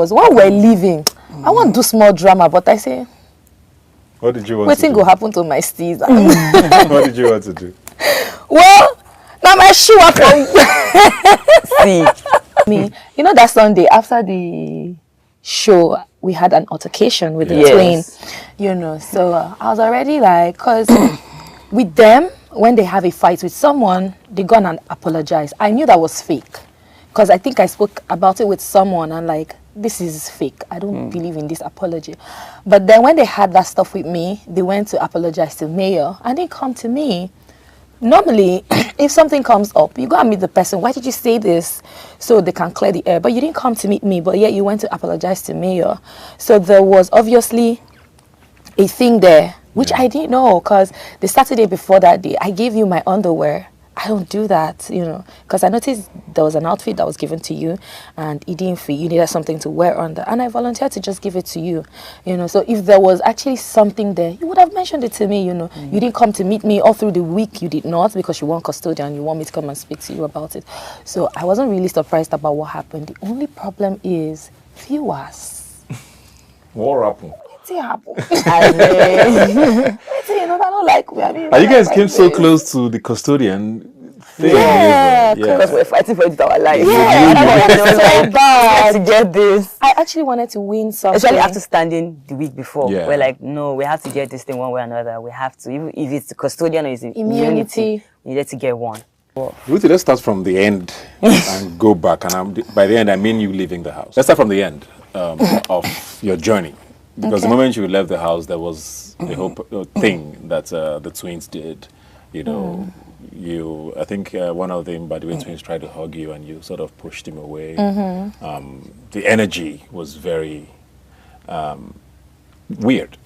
Because while we're leaving, I want to do small drama, but I say, what did you want waiting to do? will happen to my steeds. What did you want to do? Well, now my shoe up. See, me, you know that Sunday after the show, we had an altercation with the twin, you know. So I was already like, cause with them, when they have a fight with someone, they go and apologize. I knew that was fake, cause I think I spoke about it with someone and like, this is fake. I don't believe in this apology. But then when they had that stuff with me, they went to apologize to Mayor and they come to me. Normally, if something comes up, you go and meet the person. Why did you say this? So they can clear the air. But you didn't come to meet me, but yet you went to apologize to Mayor. So there was obviously a thing there, which I didn't know, because the Saturday before that day, I gave you my underwear. I don't do that, you know, because I noticed there was an outfit that was given to you and it didn't fit. You needed something to wear under, and I volunteered to just give it to you, you know. So if there was actually something there, you would have mentioned it to me, you know. You didn't come to meet me all through the week. You did not, because you want custodian. You want me to come and speak to you about it. So I wasn't really surprised about what happened. The only problem is viewers. What happened? It happened. I mean, you know, I don't like. You guys came so close to the custodian thing. Yeah, because we're fighting for it with our life. Yeah, I so bad to get this. I actually wanted to win something. Especially after standing the week before. Yeah. We're like, no, we have to get this thing one way or another. We have to. Even if it's the custodian or it's immunity, we need to get one. Ruthie, let's start from the end and go back. And by the end, I mean you leaving the house. Let's start from the end of your journey. Because the moment you left the house, there was a whole thing that the twins did. You know, I think one of them, by the way, twins tried to hug you and you sort of pushed him away. The energy was very weird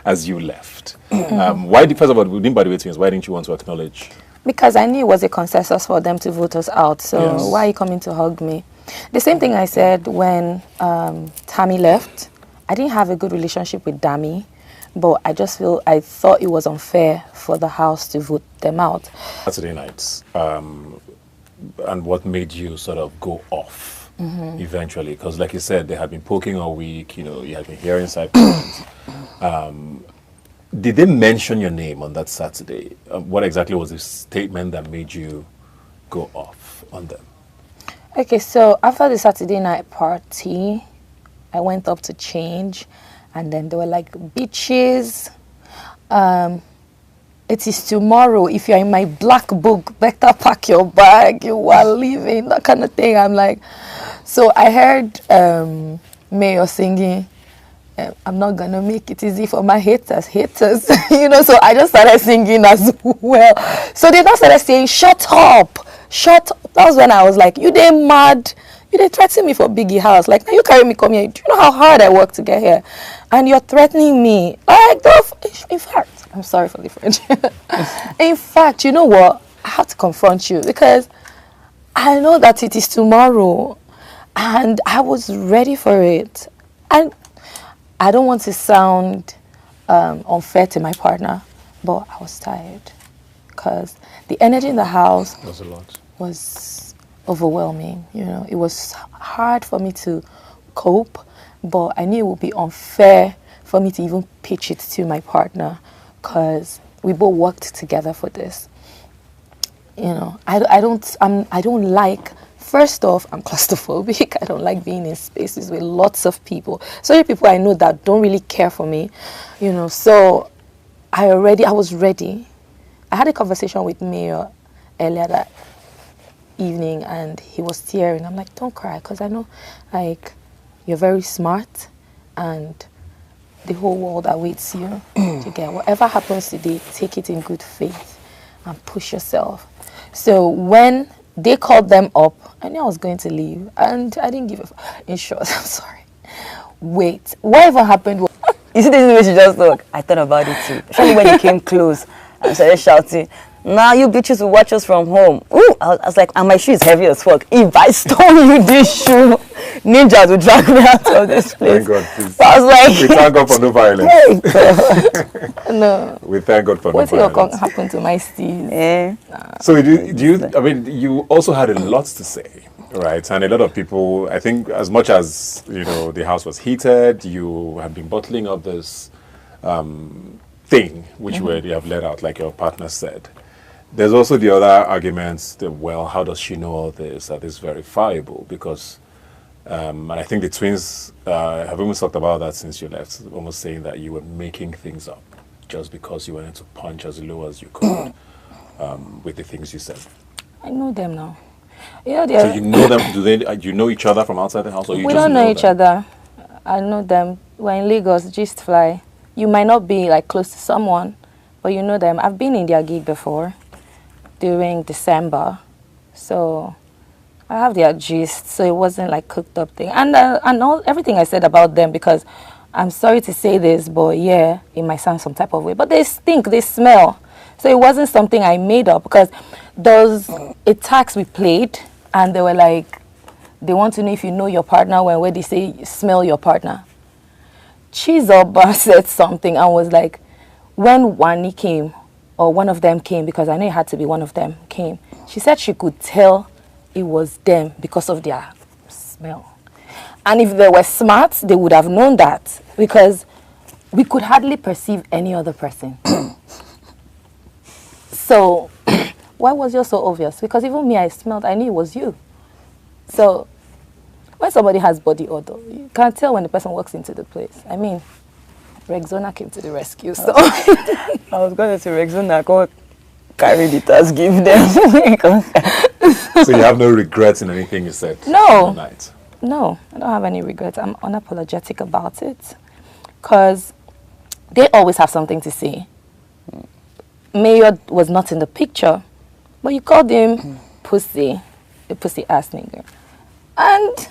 as you left. Why, first of all, by the way, twins, why didn't you want to acknowledge? Because I knew it was a consensus for them to vote us out. So why are you coming to hug me? The same thing I said when Tammy left. I didn't have a good relationship with Dami, but I thought it was unfair for the house to vote them out. Saturday nights, and what made you sort of go off eventually? Because like you said, they had been poking all week, you know, you had been hearing side comments. Did they mention your name on that Saturday? What exactly was the statement that made you go off on them? Okay, so after the Saturday night party, I went up to change, and then they were like, bitches, it is tomorrow. If you're in my black book, better pack your bag. You are leaving, that kind of thing. I'm like, so I heard Mayor singing, I'm not going to make it easy for my haters, you know, so I just started singing as well. So they just started saying, shut up. That was when I was like, you they mad? They threaten me for Biggie house. Like, now you carry me come here. Do you know how hard I work to get here? And you're threatening me. Like, in fact, I'm sorry for the French. In fact, you know what? I have to confront you because I know that it is tomorrow. And I was ready for it. And I don't want to sound unfair to my partner, but I was tired. Because the energy in the house was overwhelming, you know. It was hard for me to cope, but I knew it would be unfair for me to even pitch it to my partner because we both worked together for this. You know, I don't like, first off, I'm claustrophobic. I don't like being in spaces with lots of people. So people I know that don't really care for me, you know. So I was ready. I had a conversation with Mayor earlier that evening and he was tearing. I'm like, don't cry, because I know like you're very smart and the whole world awaits you to get whatever happens today. Take it in good faith and push yourself. So when they called them up, I knew I was going to leave and I didn't give a in short, I'm sorry. Wait, whatever happened was, you see this way she just talk? I thought about it too. Especially when he came close and started shouting, now you bitches will watch us from home. Ooh, I was like, and my shoe is heavy as fuck. If I stole you this shoe, ninjas will drag me out of this place. Thank God, please. So I was like, we thank God for no violence. no. We thank God for no violence. What happened to my steeds? Yeah. So do you, I mean, you also had a lot to say Right, and a lot of people, I think, as much as the house was heated, you have been bottling up this thing which you have let out, like your partner said. There's also the other arguments that, well, how does she know all this? That is verifiable because, and I think the twins have almost talked about that since you left, almost saying that you were making things up just because you wanted to punch as low as you could with the things you said. I know them now. Yeah, so you know them? Do you know each other from outside the house, or you we just don't know each them? other. I know them. We're in Lagos, just fly. You might not be like close to someone, but you know them. I've been in their gig before during December, so I have their gist. So it wasn't like cooked up thing, and everything I said about them, because I'm sorry to say this, but yeah, it might sound some type of way, but they stink, they smell. So it wasn't something I made up, because those attacks we played, and they were like, they want to know if you know your partner, when they say smell your partner. Chizoba said something and was like, when Wanni came, or one of them came, because I know it had to be one of them came, she said she could tell it was them because of their smell. And if they were smart, they would have known that, because we could hardly perceive any other person. So why was yours so obvious? Because even me, I smelled, I knew it was you. So when somebody has body odor, you can't tell when the person walks into the place. I mean, Rexona came to the rescue, so. I was going to say Rexona, go carry the task, give them. So you have no regrets in anything you said? No. Night. No, I don't have any regrets. I'm unapologetic about it, because they always have something to say. Mayor was not in the picture, but you called him pussy, a pussy ass nigger. And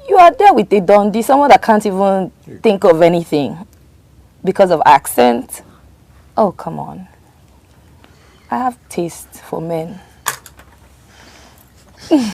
you are there with a Dundee, someone that can't even think of anything because of accent. Oh, come on. I have taste for men.